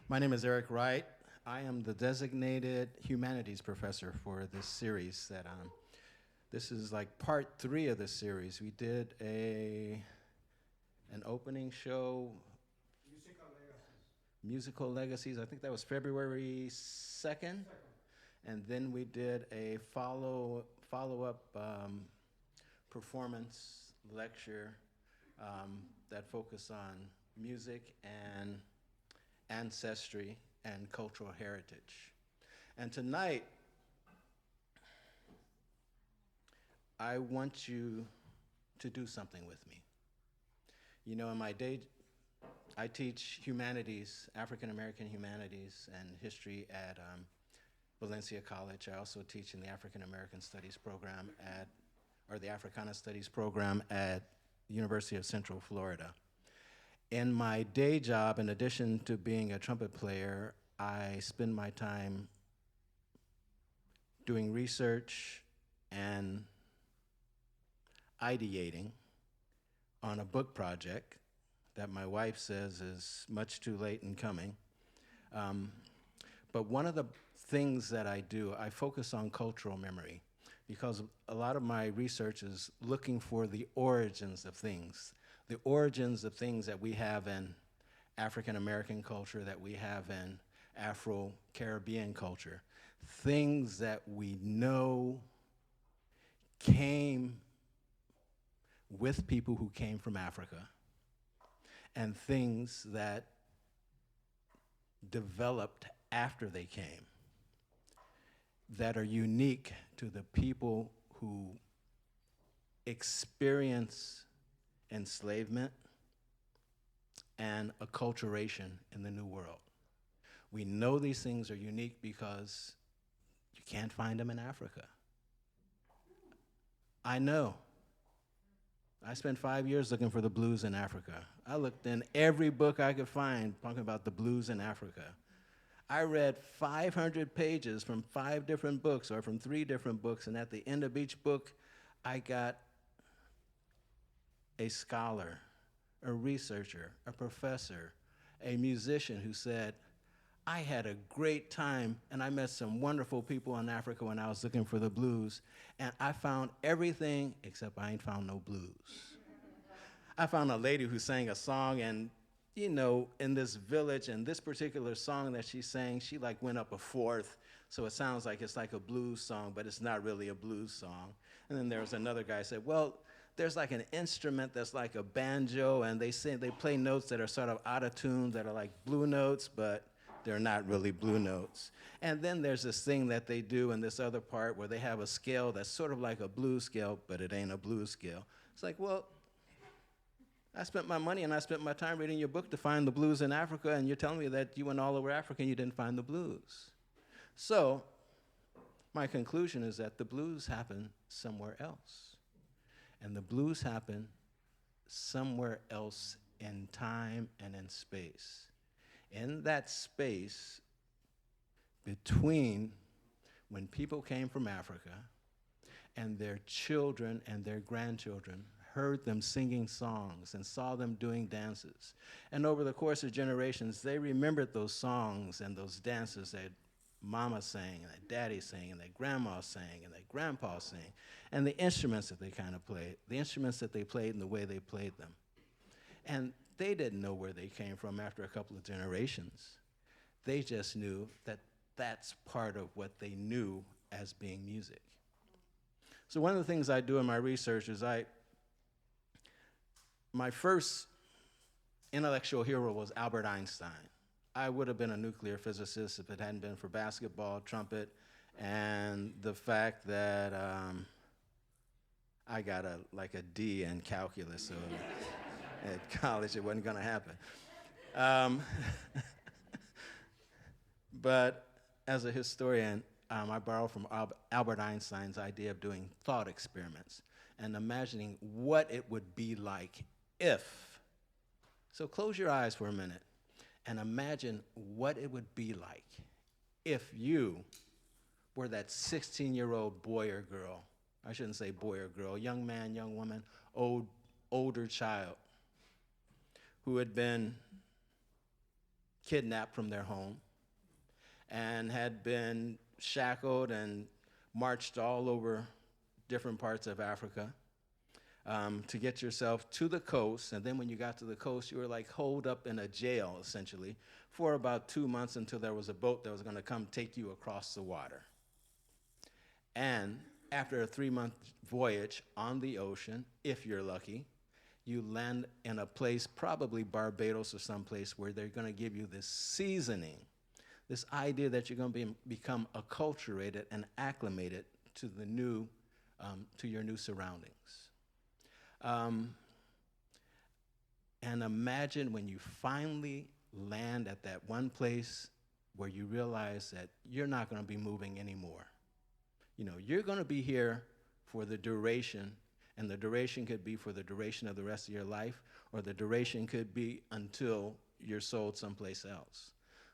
My name is Eric Wright. I am the designated humanities professor for this series that this is like part 3 of the series. We did an opening show, Musical Legacies. I think that was February 2nd. And then we did a follow-up performance lecture that focused on music and ancestry and cultural heritage. And tonight, I want you to do something with me. You know, in my day, I teach humanities, African American humanities and history at Valencia College. I also teach in the African American Studies program or the Africana Studies program at University of Central Florida. In my day job, in addition to being a trumpet player, I spend my time doing research and ideating on a book project that my wife says is much too late in coming. But one of the things that I do, I focus on cultural memory because a lot of my research is looking for the origins of things that we have in African American culture, that we have in Afro-Caribbean culture, things that we know came with people who came from Africa, and things that developed after they came that are unique to the people who experience enslavement and acculturation in the New World. We know these things are unique because you can't find them in Africa. I know. I spent 5 years looking for the blues in Africa. I looked in every book I could find talking about the blues in Africa. I read 500 pages from 5 different books or from 3 different books, and at the end of each book, I got a scholar, a researcher, a professor, a musician who said, I had a great time and I met some wonderful people in Africa when I was looking for the blues, and I found everything except I ain't found no blues. I found a lady who sang a song, and you know, in this village, and this particular song that she sang, she like went up a fourth, so it sounds like it's like a blues song, but it's not really a blues song. And then there was another guy who said, well, there's like an instrument that's like a banjo, and they play notes that are sort of out of tune, that are like blue notes, but they're not really blue notes. And then there's this thing that they do in this other part where they have a scale that's sort of like a blues scale, but it ain't a blues scale. It's like, well, I spent my money and I spent my time reading your book to find the blues in Africa, and you're telling me that you went all over Africa and you didn't find the blues. So my conclusion is that the blues happen somewhere else. And the blues happen somewhere else in time and in space. In that space between when people came from Africa and their children and their grandchildren heard them singing songs and saw them doing dances. And over the course of generations, they remembered those songs and those dances that Mama sang, and that Daddy sang, and that Grandma sang, and that Grandpa sang, and the instruments that they kind of played, the instruments that they played and the way they played them. And they didn't know where they came from after a couple of generations. They just knew that that's part of what they knew as being music. So one of the things I do in my research is my first intellectual hero was Albert Einstein. I would have been a nuclear physicist if it hadn't been for basketball, trumpet, and the fact that I got a D in calculus, so at college it wasn't going to happen. But as a historian, I borrow from Albert Einstein's idea of doing thought experiments and imagining what it would be like if. So close your eyes for a minute and imagine what it would be like if you were that 16-year-old boy or girl. I shouldn't say boy or girl, young man, young woman, older child who had been kidnapped from their home and had been shackled and marched all over different parts of Africa to get yourself to the coast. And then when you got to the coast, you were like holed up in a jail, essentially, for about 2 months until there was a boat that was going to come take you across the water. And after a 3-month voyage on the ocean, if you're lucky, you land in a place, probably Barbados or someplace, where they're going to give you this seasoning, this idea that you're going to become acculturated and acclimated to the new, to your new surroundings. And imagine when you finally land at that one place where you realize that you're not going to be moving anymore. You know, you're going to be here for the duration, and the duration could be for the duration of the rest of your life, or the duration could be until you're sold someplace else.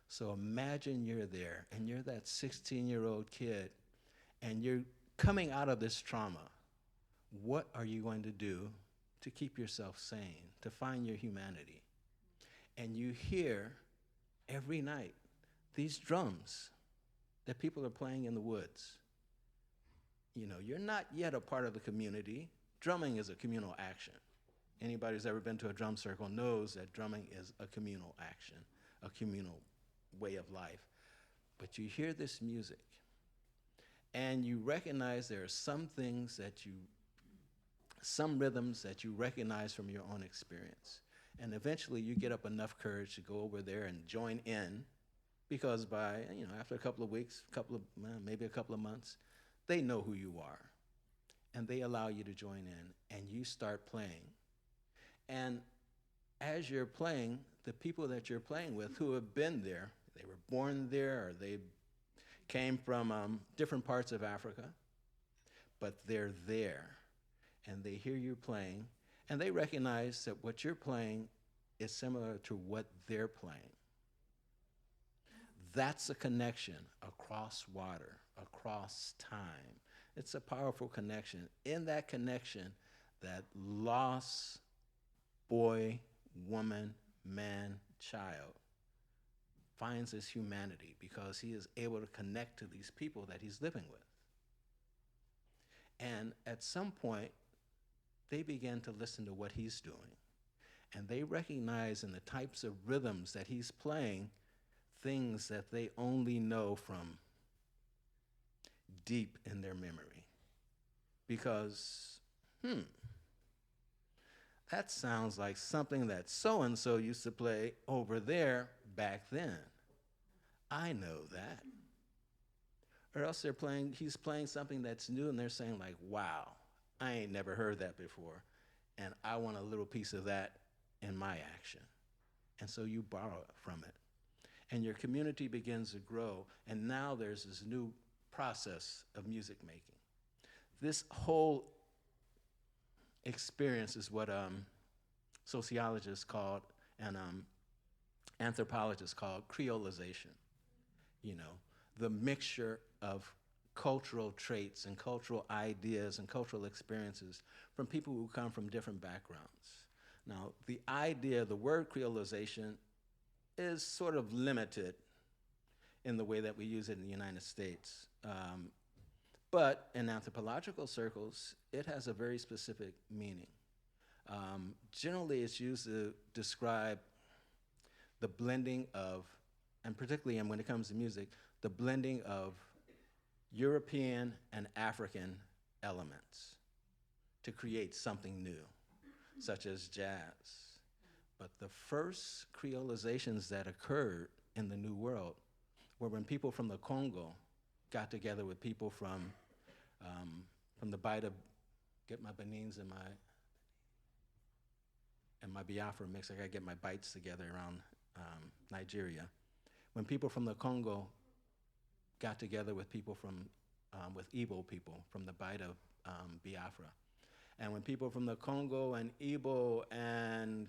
So imagine you're there, and you're that 16-year-old kid, and you're coming out of this trauma. What are you going to do to keep yourself sane, to find your humanity? And you hear every night these drums that people are playing in the woods. You know, you're not yet a part of the community. Drumming is a communal action. Anybody who's ever been to a drum circle knows that drumming is a communal action, a communal way of life. But you hear this music, and you recognize there are some things that some rhythms that you recognize from your own experience. And eventually you get up enough courage to go over there and join in, because by, after a couple of weeks, maybe a couple of months, they know who you are, and they allow you to join in, and you start playing. And as you're playing, the people that you're playing with who have been there, they were born there, or they came from different parts of Africa, but they're there, and they hear you playing, and they recognize that what you're playing is similar to what they're playing. That's a connection across water, across time. It's a powerful connection. In that connection, that lost boy, woman, man, child finds his humanity because he is able to connect to these people that he's living with. And at some point, they begin to listen to what he's doing. And they recognize in the types of rhythms that he's playing things that they only know from deep in their memory. Because, that sounds like something that so-and-so used to play over there back then. I know that. Or else he's playing something that's new, and they're saying like, wow, I ain't never heard that before, and I want a little piece of that in my action. And so you borrow from it. And your community begins to grow, and now there's this new process of music making. This whole experience is what sociologists called and anthropologists called creolization. You know, the mixture of cultural traits and cultural ideas and cultural experiences from people who come from different backgrounds. Now, the word creolization is sort of limited in the way that we use it in the United States. But in anthropological circles, it has a very specific meaning. Generally, it's used to describe the blending of, and particularly when it comes to music, the blending of European and African elements to create something new, such as jazz. But the first creolizations that occurred in the New World were when people from the Congo got together with people from the Baida, get my Benins and my Biafra mix. I gotta get my bites together around Nigeria. When people from the Congo got together with people with Igbo people from the Baida Biafra. And when people from the Congo and Igbo and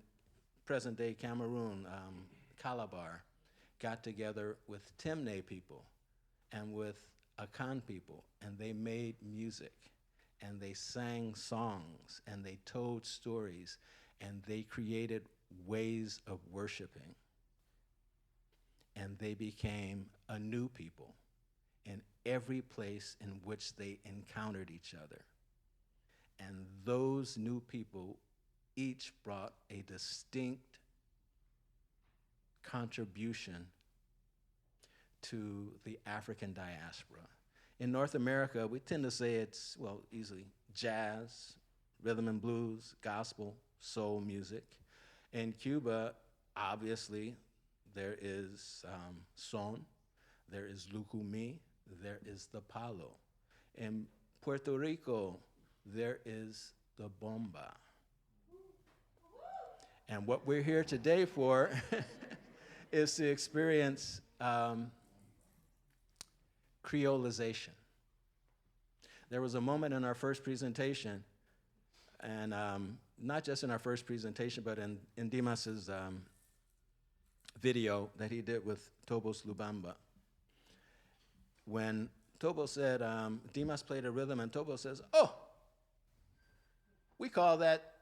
present-day Cameroon, Calabar, got together with Temne people and with Akan people, and they made music, and they sang songs, and they told stories, and they created ways of worshiping. and they became a new people in every place in which they encountered each other. And those new people each brought a distinct contribution to the African diaspora. In North America, we tend to say it's, well, easily jazz, rhythm and blues, gospel, soul music. In Cuba, obviously, there is son, there is lucumí, there is the palo. In Puerto Rico, there is the bomba. And what we're here today for is to experience Creolization. There was a moment in our first presentation, and not just in our first presentation, but in Dimas's video that he did with Thobos Lubamba. When Thobos said, Dimas played a rhythm, and Thobos says, oh, we call that,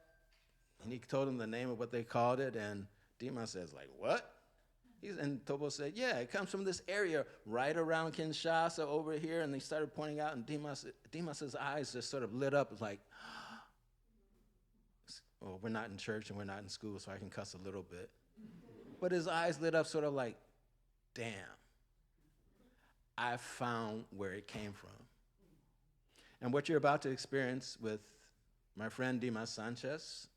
and he told him the name of what they called it, and Dimas says, like, what? And Thobos said, yeah, it comes from this area right around Kinshasa over here, and they started pointing out, and Dimas's eyes just sort of lit up, like, well, we're not in church and we're not in school, so I can cuss a little bit. But his eyes lit up sort of like, damn, I found where it came from. And what you're about to experience with my friend Dimas Sanchez,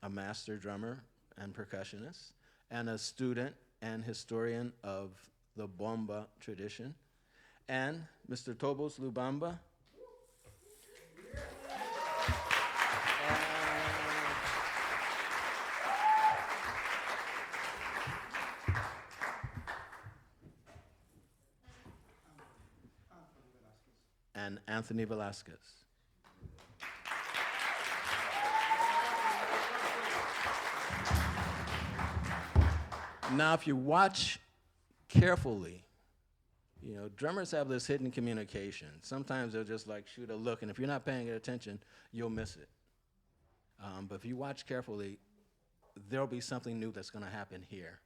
a master drummer and percussionist, and a student and historian of the bomba tradition, and Mr. Thobos Lubamba. And Anthony Velazquez. Now, if you watch carefully, you know, drummers have this hidden communication. Sometimes they'll just like shoot a look, and if you're not paying attention, you'll miss it. But if you watch carefully, there'll be something new that's gonna happen here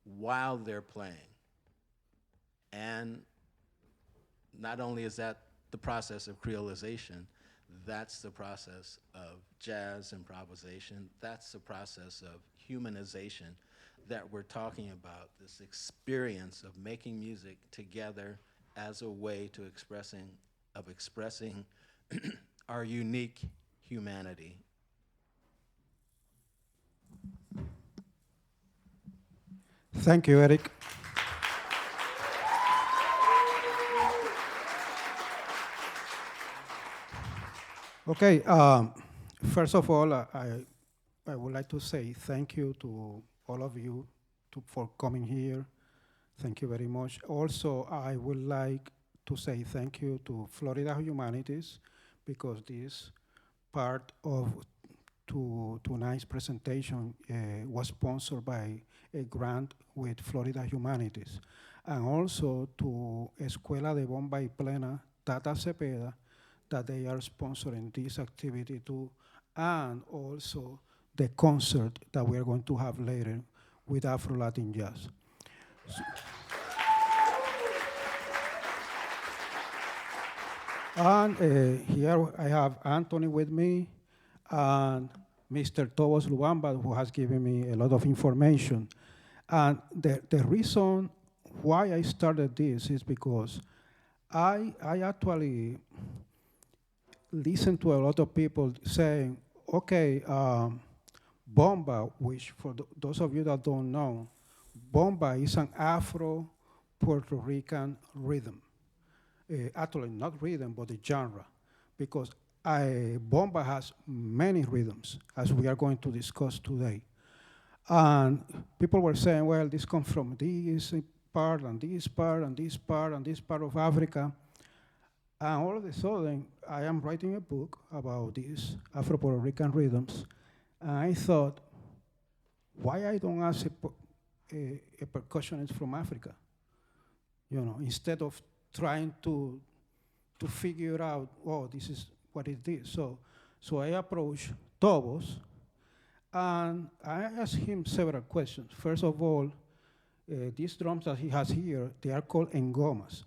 while they're playing. And not only is that the process of creolization, that's the process of jazz improvisation, that's the process of humanization that we're talking about, this experience of making music together as a way to expressing our unique humanity. Thank you, Eric. Okay, first of all, I would like to say thank you to all of you for coming here. Thank you very much. Also, I would like to say thank you to Florida Humanities, because this part of tonight's presentation was sponsored by a grant with Florida Humanities. And also to Escuela de Bomba y Plena, Tata Cepeda, that they are sponsoring this activity too, and also the concert that we are going to have later with Afro Latin Jazz. And here I have Anthony with me, and Mr. Thobos Lubamba, who has given me a lot of information. And the reason why I started this is because I actually listened to a lot of people saying, okay, bomba, which for those of you that don't know, bomba is an Afro-Puerto Rican rhythm. Actually, not rhythm, but the genre, because bomba has many rhythms, as we are going to discuss today. And people were saying, well, this comes from this part, and this part, and this part, and this part of Africa. And all of a sudden, I am writing a book about these Afro-Puerto Rican rhythms. And I thought, why I don't ask a percussionist from Africa? You know, instead of trying to figure out, oh, this is what it is. So I approached Thobos, and I asked him several questions. First of all, These drums that he has here, they are called engomas.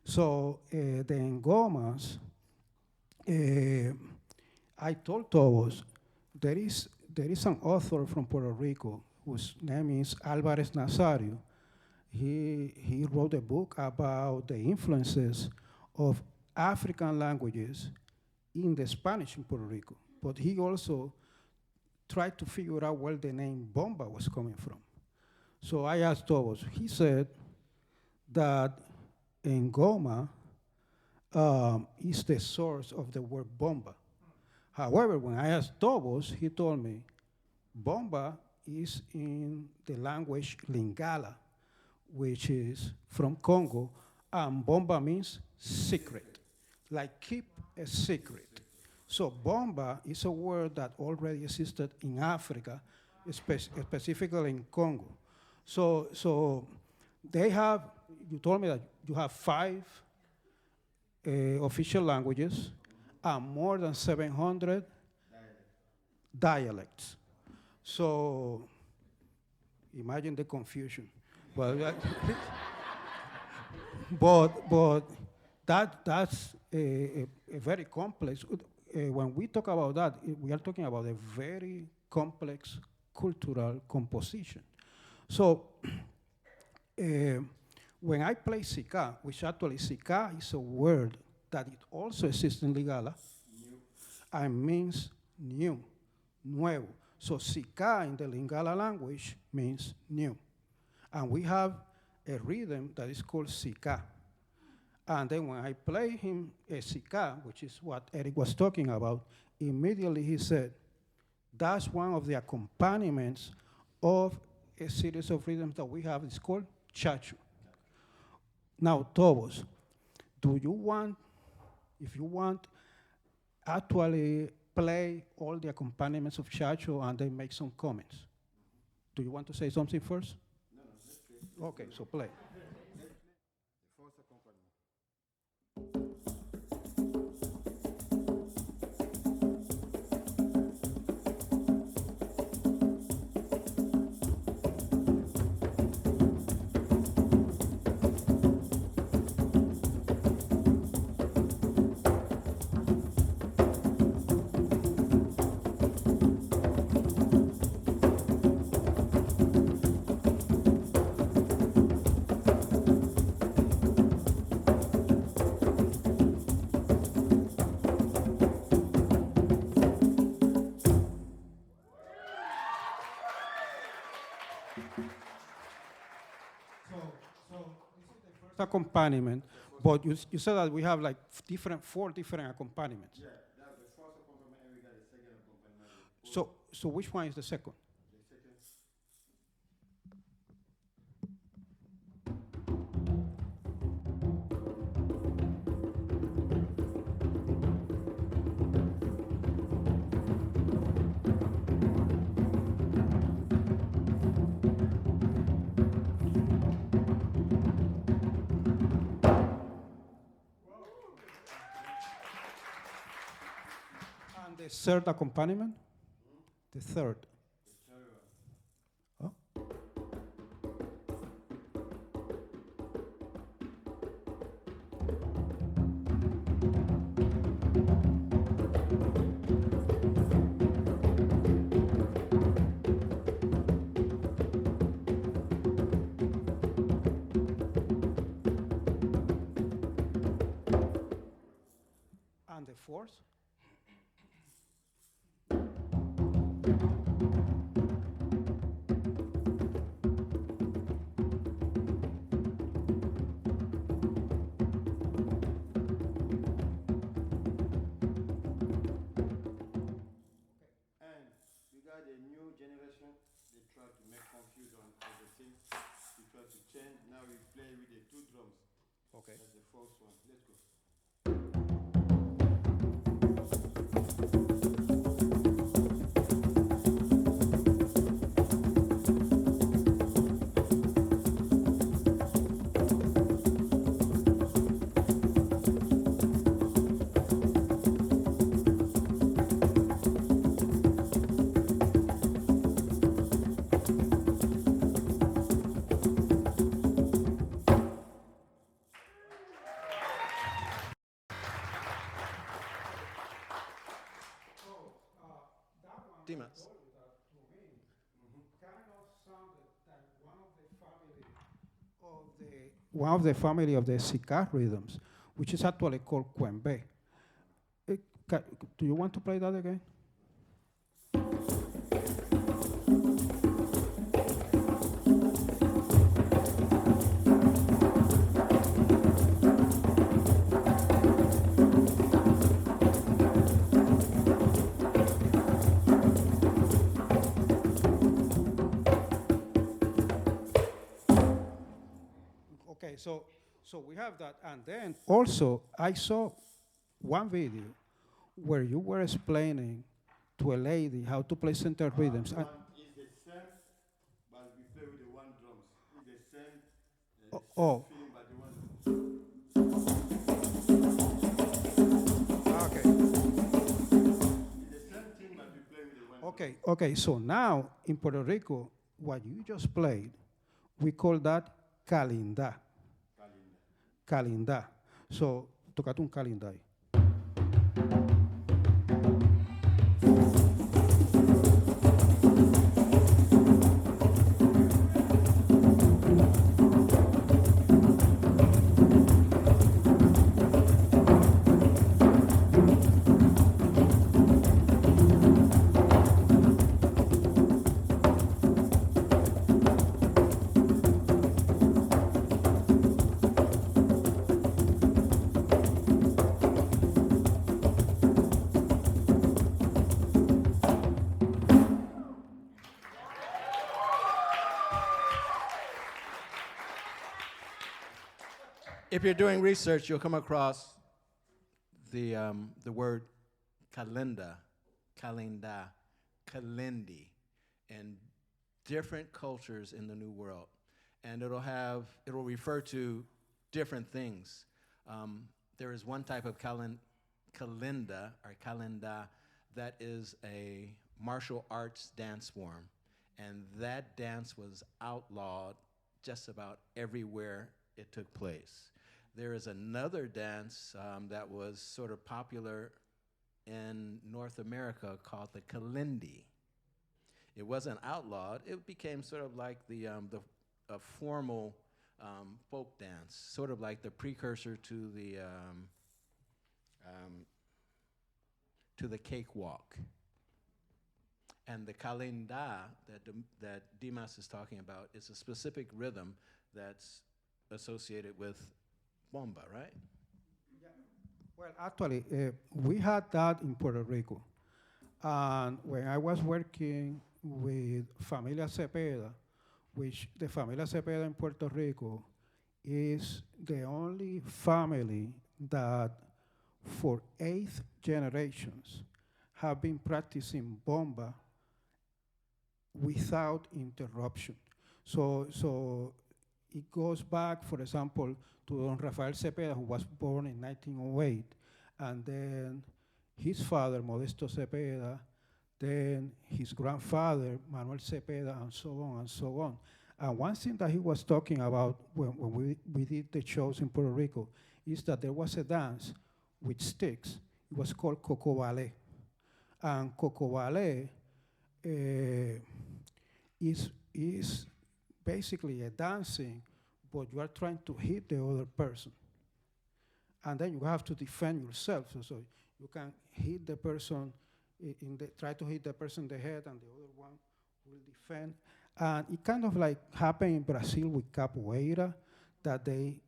So the engomas, I told Thobos, there is an author from Puerto Rico whose name is Alvarez Nazario. He wrote a book about the influences of African languages in the Spanish in Puerto Rico. But he also tried to figure out where the name bomba was coming from. So I asked Thobos. He said that engoma is the source of the word bomba. However, when I asked Thobos, he told me bomba is in the language Lingala, which is from Congo, and bomba means secret, like keep a secret. So bomba is a word that already existed in Africa, specifically in Congo. So they have, you told me that you have 5 official languages and more than 700 dialects. So imagine the confusion. But that's a very complex. When we talk about that, we are talking about a very complex cultural composition. So when I play sika, which actually sika is a word that it also exists in Lingala, and means new, nuevo. So sika in the Lingala language means new. And we have a rhythm that is called sika. And then when I play him a sika, which is what Eric was talking about, immediately he said, that's one of the accompaniments of a series of rhythms that we have. It's called chachu. Now, Thobos, do you want, if you want, actually play all the accompaniments of chachu and then make some comments? Do you want to say something first? No, okay, so play. Accompaniment, but you said that we have like 4 different accompaniments. Yeah, that's the first accompaniment, and we got the second accompaniment. So which one is the second? The second. And the third accompaniment? The third. Oh. And the fourth? The new generation, they try to make confusion of the things. We try to change. Now we play with the 2 drums. Okay. That's the first one. Let's go. one of the family of the Sika rhythms, which is actually called Quembe. Do you want to play that again? Okay, so we have that, and then also I saw one video where you were explaining to a lady how to play center rhythms. One is the same, but we play with the one drums. It's the same, Oh. feeling, but the one. Okay. It's the same thing, but we play with the one. Okay. Okay. So now in Puerto Rico, what you just played, we call that calinda. Calinda. So tocate un calinda ahí. If you're doing research, you'll come across the word kalinda, kalindi, in different cultures in the New World. And it'll refer to different things. There is one type of kalinda or kalinda that is a martial arts dance form. And that dance was outlawed just about everywhere it took place. There is another dance that was sort of popular in North America called the kalindi. It wasn't outlawed. It became sort of like a formal folk dance, sort of like the precursor to the cakewalk. And the kalinda that Dimas is talking about is a specific rhythm that's associated with bomba, right? Yeah. Well, actually, we had that in Puerto Rico. And when I was working with Familia Cepeda, which the Familia Cepeda in Puerto Rico is the only family that for 8 generations have been practicing bomba without interruption. So it goes back, for example, to Don Rafael Cepeda, who was born in 1908, and then his father, Modesto Cepeda, then his grandfather, Manuel Cepeda, and so on and so on. And one thing that he was talking about when we did the shows in Puerto Rico is that there was a dance with sticks. It was called Coco Ballet. And Coco Ballet is basically a dancing, but you are trying to hit the other person. And then you have to defend yourself. So you can hit the person, try to hit the person in the head, and the other one will defend. And it kind of like happened in Brazil with capoeira, that they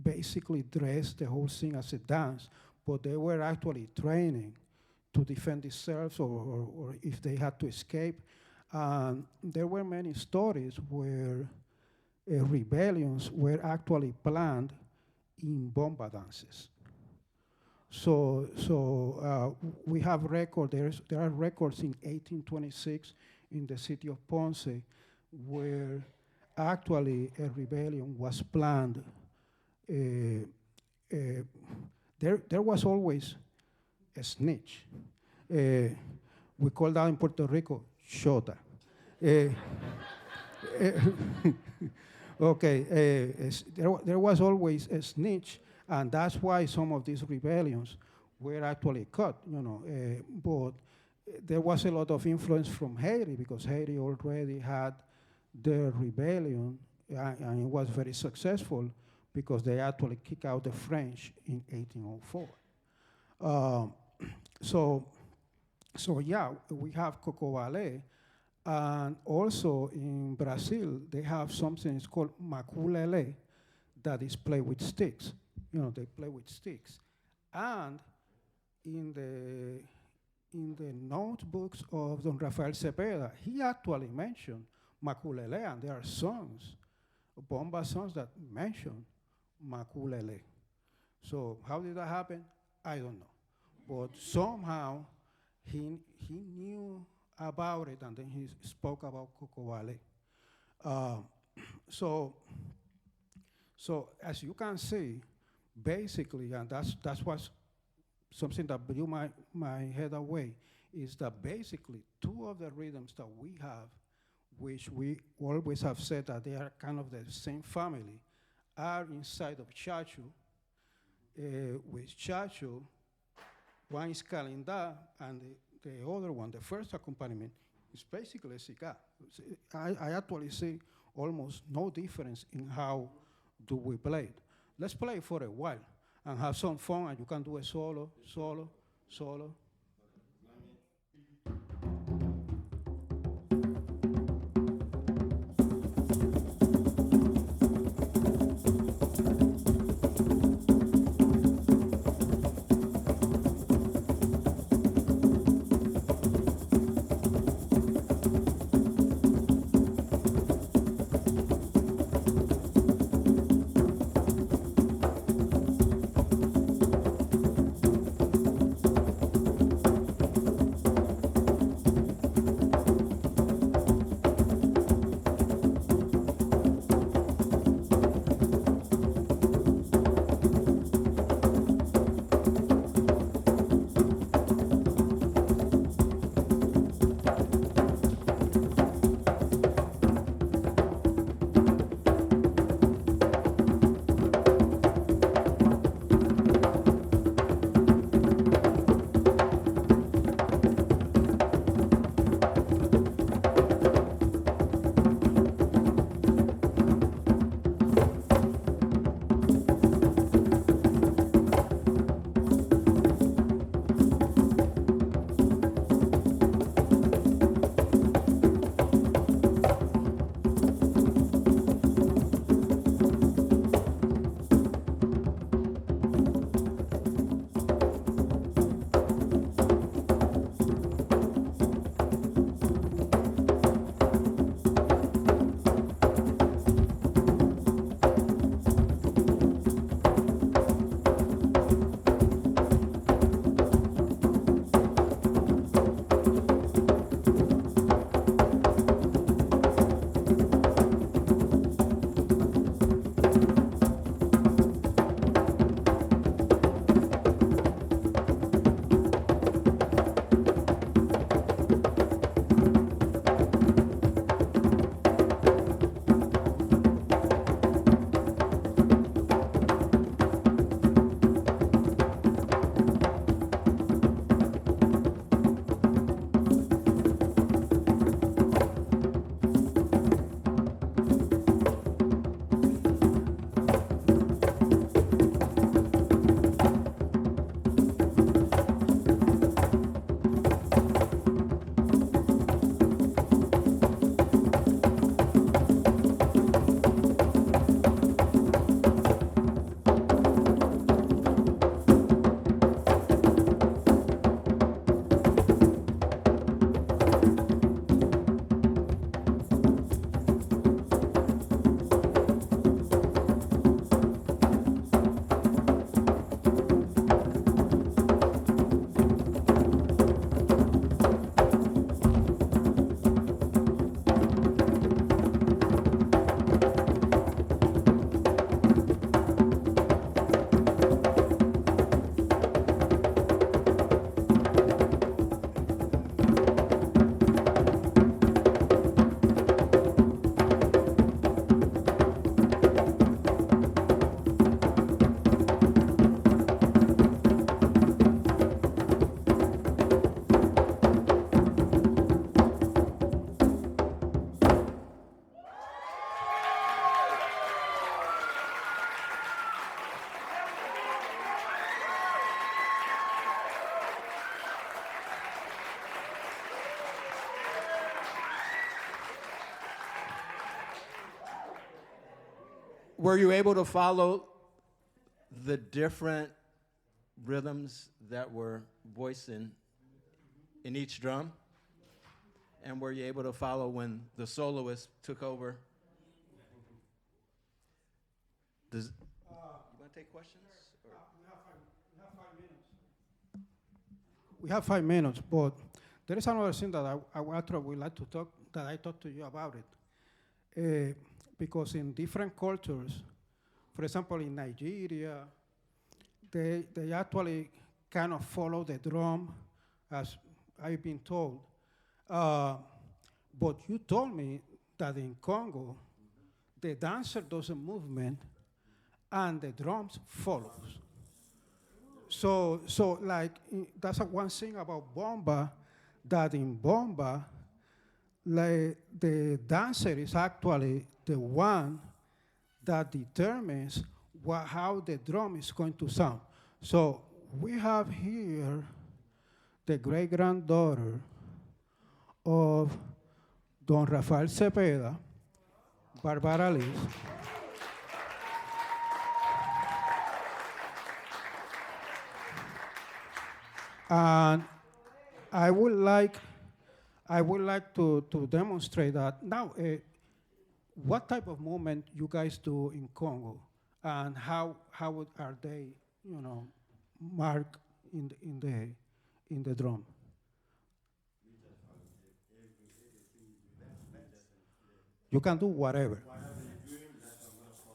basically dressed the whole thing as a dance, but they were actually training to defend themselves or if they had to escape. There were many stories where rebellions were actually planned in bomba dances. So we have records. There are records in 1826 in the city of Ponce where actually a rebellion was planned. There was always a snitch. We call that in Puerto Rico shota. There was always a snitch, and that's why some of these rebellions were actually cut, but there was a lot of influence from Haiti because Haiti already had the rebellion and it was very successful because they actually kicked out the French in 1804. So yeah, we have coco ballet, and also in Brazil they have something it's called maculele, that is played with sticks. You know, they play with sticks, and in the notebooks of Don Rafael Cepeda, he actually mentioned maculele, and there are songs, bomba songs that mention maculele. So how did that happen? I don't know. But somehow he knew about it, and then he spoke about coco ballet. So as you can see, basically, and that's what's something that blew my head away, is that basically two of the rhythms that we have, which we always have said that they are kind of the same family, are inside of chacho. With chacho, one is calendar, and the other one, the first accompaniment, is basically sica. I actually see almost no difference in how do we play it. Let's play it for a while and have some fun, and you can do a solo, solo, solo. were you able to follow the different rhythms that were voiced in each drum? And were you able to follow when the soloist took over? You want to take questions? Or? We have 5 minutes, but there is another thing that I would like to talk, that I talked to you about it. Because in different cultures, for example, in Nigeria, they actually kind of follow the drum, as I've been told. But you told me that in Congo, the dancer does a movement and the drums follows. So like, that's one thing about bomba, that in bomba, like, the dancer is actually the one that determines how the drum is going to sound. So we have here the great-granddaughter of Don Rafael Cepeda, Barbara Liz. And I would like to demonstrate that. Now, what type of movement you guys do in Congo, and how are they, marked in the drum? You can do whatever.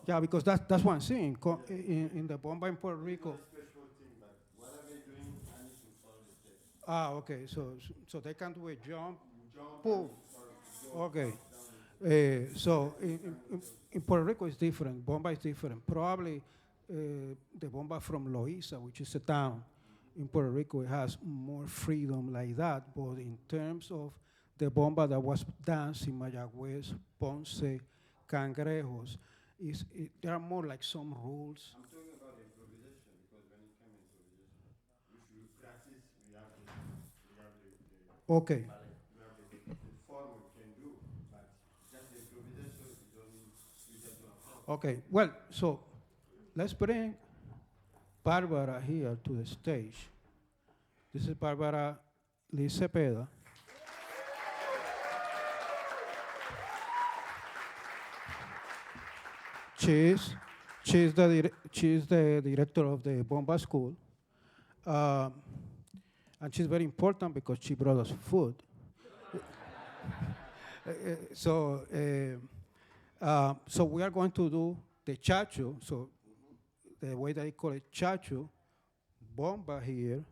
Yeah, because that's one thing. In the bomba in Puerto Rico. Okay. So they can do a jump, pull. Okay. So in Puerto Rico it's different. Bomba is different. Probably the bomba from Loíza, which is a town in Puerto Rico, it has more freedom like that. But in terms of the bomba that was danced in Mayagüez, Ponce, Cangrejos, there are more like some rules. I'm talking about improvisation, because when it comes to improvisation, if you practice, we have the Okay. we have the form we can do, but just improvisation, you don't need, you just don't have. Okay, well, so let's bring Barbara here to the stage. This is Barbara Liz Cepeda. She's the director of the Bomba School. And she's very important because she brought us food. So we are going to do the chacho. So the way that I call it chacho, bomba here,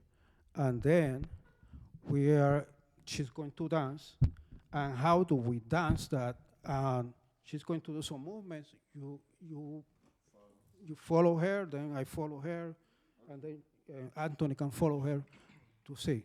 and then she's going to dance. And how do we dance that? She's going to do some movements. You follow her, then I follow her, and then Anthony can follow her to see.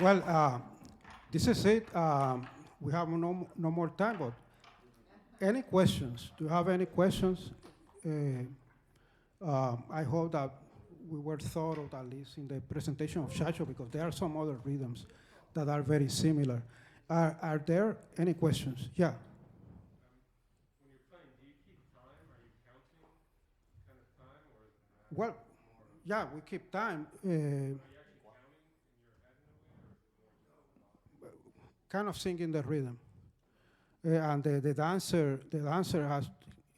Well, this is it. We have no more time, but any questions? Do you have any questions? I hope that we were thorough, at least in the presentation of Chacho, because there are some other rhythms that are very similar. Are there any questions? Yeah. When you're playing, do you keep time? Are you counting kind of time, or is it Well, yeah, we keep time. are you actually counting in your head in a way, or is it more just Kind of singing the rhythm. And the dancer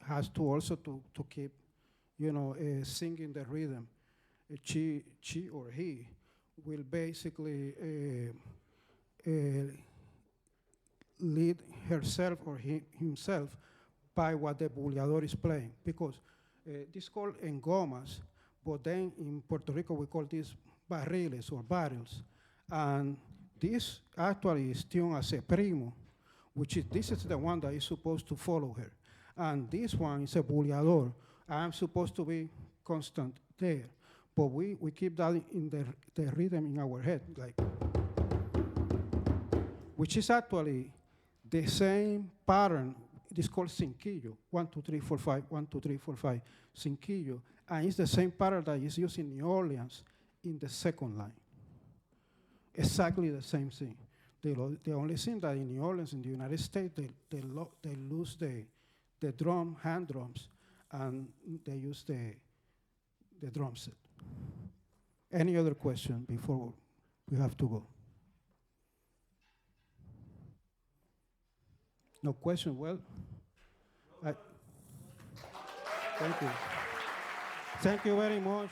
has to also to keep, singing the rhythm. She or he will basically lead herself or himself by what the buleador is playing, because this is called engomas, but then in Puerto Rico we call this barriles or barrels, and this actually is tuned as a primo, this is the one that is supposed to follow her, and this one is a buleador. I'm supposed to be constant there, but we keep that in the rhythm in our head, like, which is actually the same pattern. It is called cinquillo, 1, 2, 3, 4, 5, 1, 2, 3, 4, 5, cinquillo, and it's the same pattern that is used in New Orleans in the second line. Exactly the same thing. The only thing that in New Orleans, in the United States, they lose the hand drums, and they use the drum set. Any other question before we have to go? No question? Well, thank you. Thank you very much.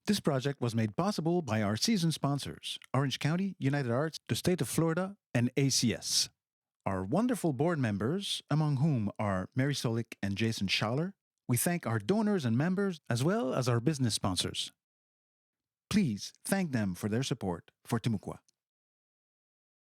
This project was made possible by our season sponsors, Orange County, United Arts, the state of Florida, and ACS. Our wonderful board members, among whom are Mary Solik and Jason Schaller. We thank our donors and members, as well as our business sponsors. Please thank them for their support for Timucua.